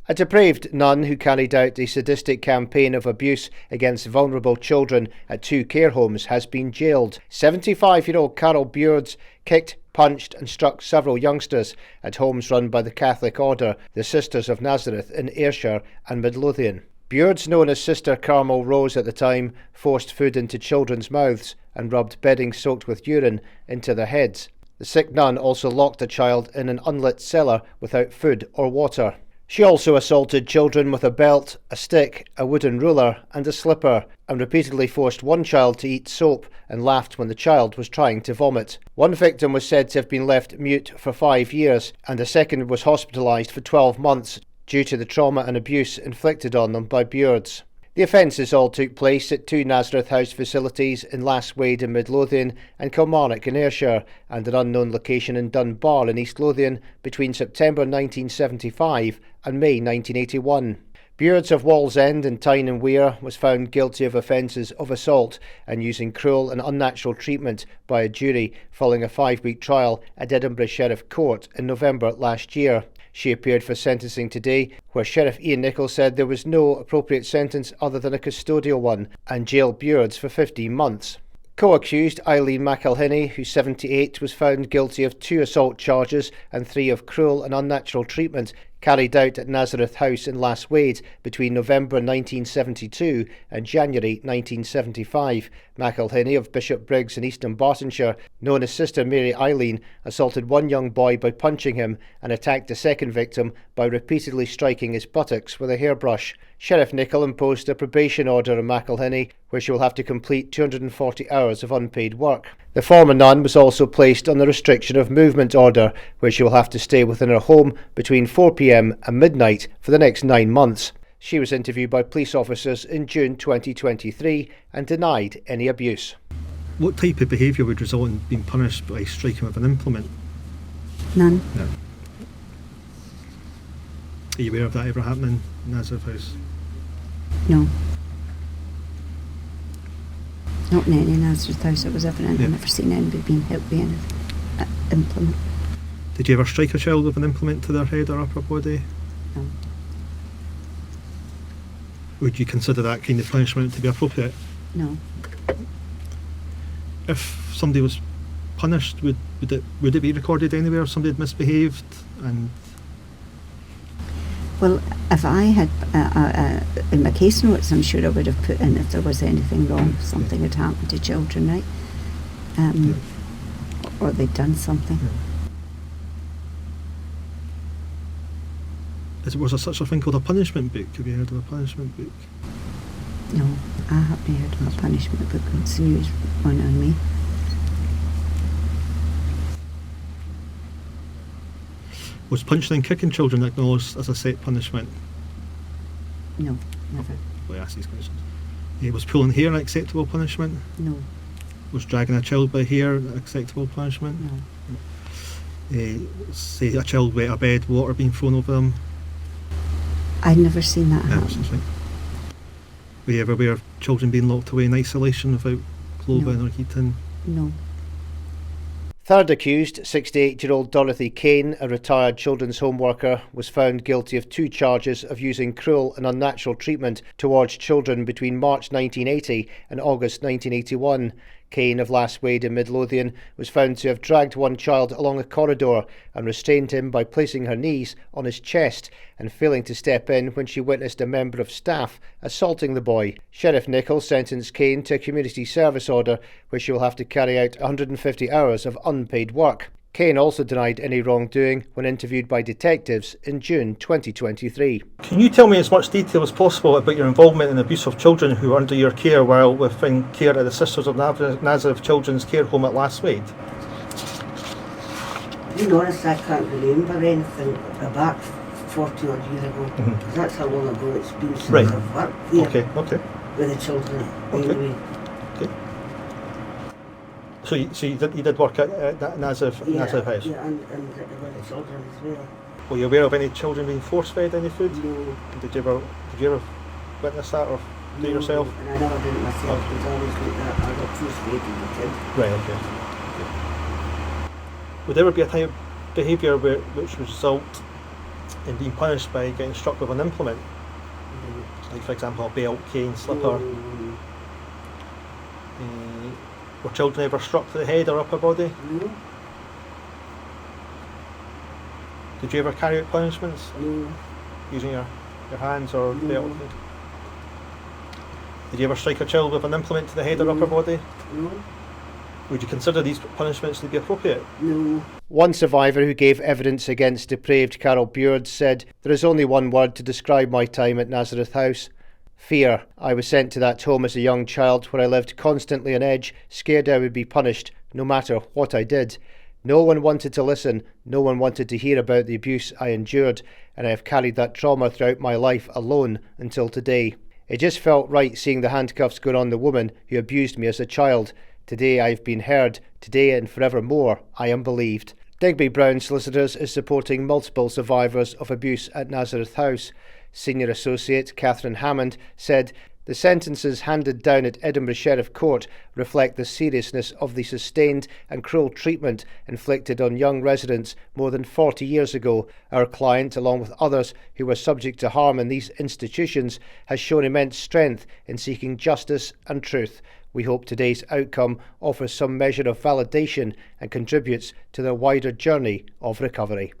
A depraved nun who carried out a sadistic campaign of abuse against vulnerable children at 2 care homes has been jailed. 75-year-old Carol Beards kicked, punched and struck several youngsters at homes run by the Catholic order, the Sisters of Nazareth in Ayrshire and Midlothian. Beards, known as Sister Carmel Rose at the time, forced food into children's mouths and rubbed bedding soaked with urine into their heads. The sick nun also locked a child in an unlit cellar without food or water. She also assaulted children with a belt, a stick, a wooden ruler and a slipper, and repeatedly forced one child to eat soap and laughed when the child was trying to vomit. One victim was said to have been left mute for 5 years, and a second was hospitalised for 12 months due to the trauma and abuse inflicted on them by Beards. The offences all took place at 2 Nazareth House facilities in Lasswade in Midlothian and Kilmarnock in Ayrshire, and an unknown location in Dunbar in East Lothian between September 1975 and May 1981. Beards of Wallsend and Tyne and Wear was found guilty of offences of assault and using cruel and unnatural treatment by a jury following a 5-week trial at Edinburgh Sheriff Court in November last year. She appeared for sentencing today, where Sheriff Ian Nicholl said there was no appropriate sentence other than a custodial one, and jailed Beards for 15 months. Co-accused Eileen Malhenny, who's 78, was found guilty of 2 assault charges and 3 of cruel and unnatural treatment carried out at Nazareth House in Lasswade between November 1972 and January 1975. Malhenny of Bishop Briggs in East Dunbartonshire, known as Sister Mary Eileen, assaulted one young boy by punching him and attacked a second victim by repeatedly striking his buttocks with a hairbrush. Sheriff Nicholl imposed a probation order on Malhenny, where she will have to complete 240 hours of unpaid work. The former nun was also placed on the restriction of movement order, where she will have to stay within her home between 4 p.m. and midnight for the next 9 months. She was interviewed by police officers in June 2023 and denied any abuse. What type of behaviour would result in being punished by striking with an implement? None. No. Are you aware of that ever happening in Nazareth House? No. Not in any Nazareth House that was ever in. I've never seen anybody being hit with an implement. Did you ever strike a child with an implement to their head or upper body? No. Would you consider that kind of punishment to be appropriate? No. If somebody was punished, would it be recorded anywhere if somebody had misbehaved? And well, if I had in my case notes, I'm sure I would have put in if there was anything wrong, something had happened to children, right? Or they'd done something. Was there such a thing called a punishment book? Have you heard of a punishment book? No, I haven't heard of a punishment book. It's a new one on me. Was punching and kicking children acknowledged as a set punishment? No, never. Well, I ask these questions. Was pulling hair an acceptable punishment? No. Was dragging a child by hair an acceptable punishment? No. Say a child wet a bed, water being thrown over them? I'd never seen that happen. Were you ever aware of children being locked away in isolation without clothing or heating? No. Third accused, 68-year-old Dorothy Kane, a retired children's home worker, was found guilty of 2 charges of using cruel and unnatural treatment towards children between March 1980 and August 1981. Kane of Lasswade in Midlothian was found to have dragged one child along a corridor and restrained him by placing her knees on his chest and failing to step in when she witnessed a member of staff assaulting the boy. Sheriff Nicholl sentenced Kane to a community service order where she will have to carry out 150 hours of unpaid work. Kane also denied any wrongdoing when interviewed by detectives in June 2023. Can you tell me as much detail as possible about your involvement in the abuse of children who were under your care while within care at the Sisters of Nazareth Children's Care Home at Lasswade? To be honest, I can't remember anything about 40 odd years ago. Because that's how long ago it's been since I've worked there with the children. Anyway. So you did work at Nazareth House? Yeah, and with the children as well. Were you aware of any children being force-fed any food? No. Did you ever witness that or do it yourself? And I never did it myself. It was always like that. I got force-fed as a kid. Right, okay. Would there ever be a type of behaviour which would result and being punished by getting struck with an implement. Like, for example, a belt, cane, slipper. Were children ever struck to the head or upper body? No. Did you ever carry out punishments? No. Using your hands or No. belt? Did you ever strike a child with an implement to the head or upper body? No. Would you consider these punishments to be appropriate? No. One survivor who gave evidence against depraved Carol Beard said, "There is only one word to describe my time at Nazareth House. Fear. I was sent to that home as a young child where I lived constantly on edge, scared I would be punished, no matter what I did. No one wanted to listen, no one wanted to hear about the abuse I endured, and I have carried that trauma throughout my life alone until today. It just felt right seeing the handcuffs go on the woman who abused me as a child. Today I have been heard. Today and forevermore I am believed." Digby Brown Solicitors is supporting multiple survivors of abuse at Nazareth House. Senior Associate Catherine Hammond said, "The sentences handed down at Edinburgh Sheriff Court reflect the seriousness of the sustained and cruel treatment inflicted on young residents more than 40 years ago. Our client, along with others who were subject to harm in these institutions, has shown immense strength in seeking justice and truth. We hope today's outcome offers some measure of validation and contributes to their wider journey of recovery."